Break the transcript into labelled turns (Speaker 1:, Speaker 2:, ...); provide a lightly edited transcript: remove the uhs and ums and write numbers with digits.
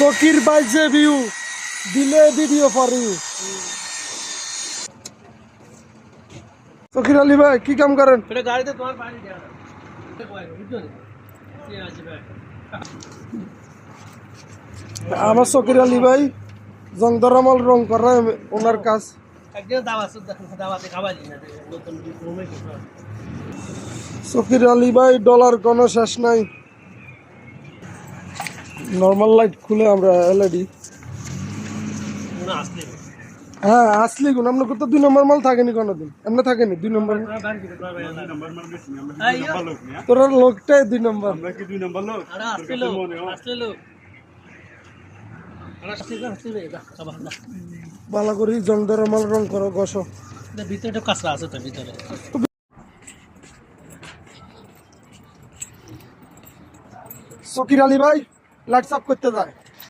Speaker 1: সকির by যে view দিলে video for you. সকির Ali ভাই কি কাম করেন?
Speaker 2: গাড়িতে তোমার পানি দেওয়া
Speaker 1: আমার সকির আলী ভাই জংদরামল রং করা ওনার কাজ।
Speaker 2: একদিন দাওয়াতে খাবার নতুন
Speaker 1: সকির আলী ভাই ডলার কোনো শেষ নাই। নর্মাল লাইট খুলে আমরা এলইডি।
Speaker 2: আসলে
Speaker 1: হ্যাঁ আসলি গুণ আপনার তো 2 নম্বর মাল থাকেনি কোনোদিন, এমনি থাকেনি 2 নম্বর। তোর লোকটাই 2 নম্বর। ভালো করে জংদরামল রং করো গসো।
Speaker 2: ভিতরে কাঁচরা আছে তো ভিতরে।
Speaker 1: সকির আলী ভাই লাইট সাফ করতে যায়।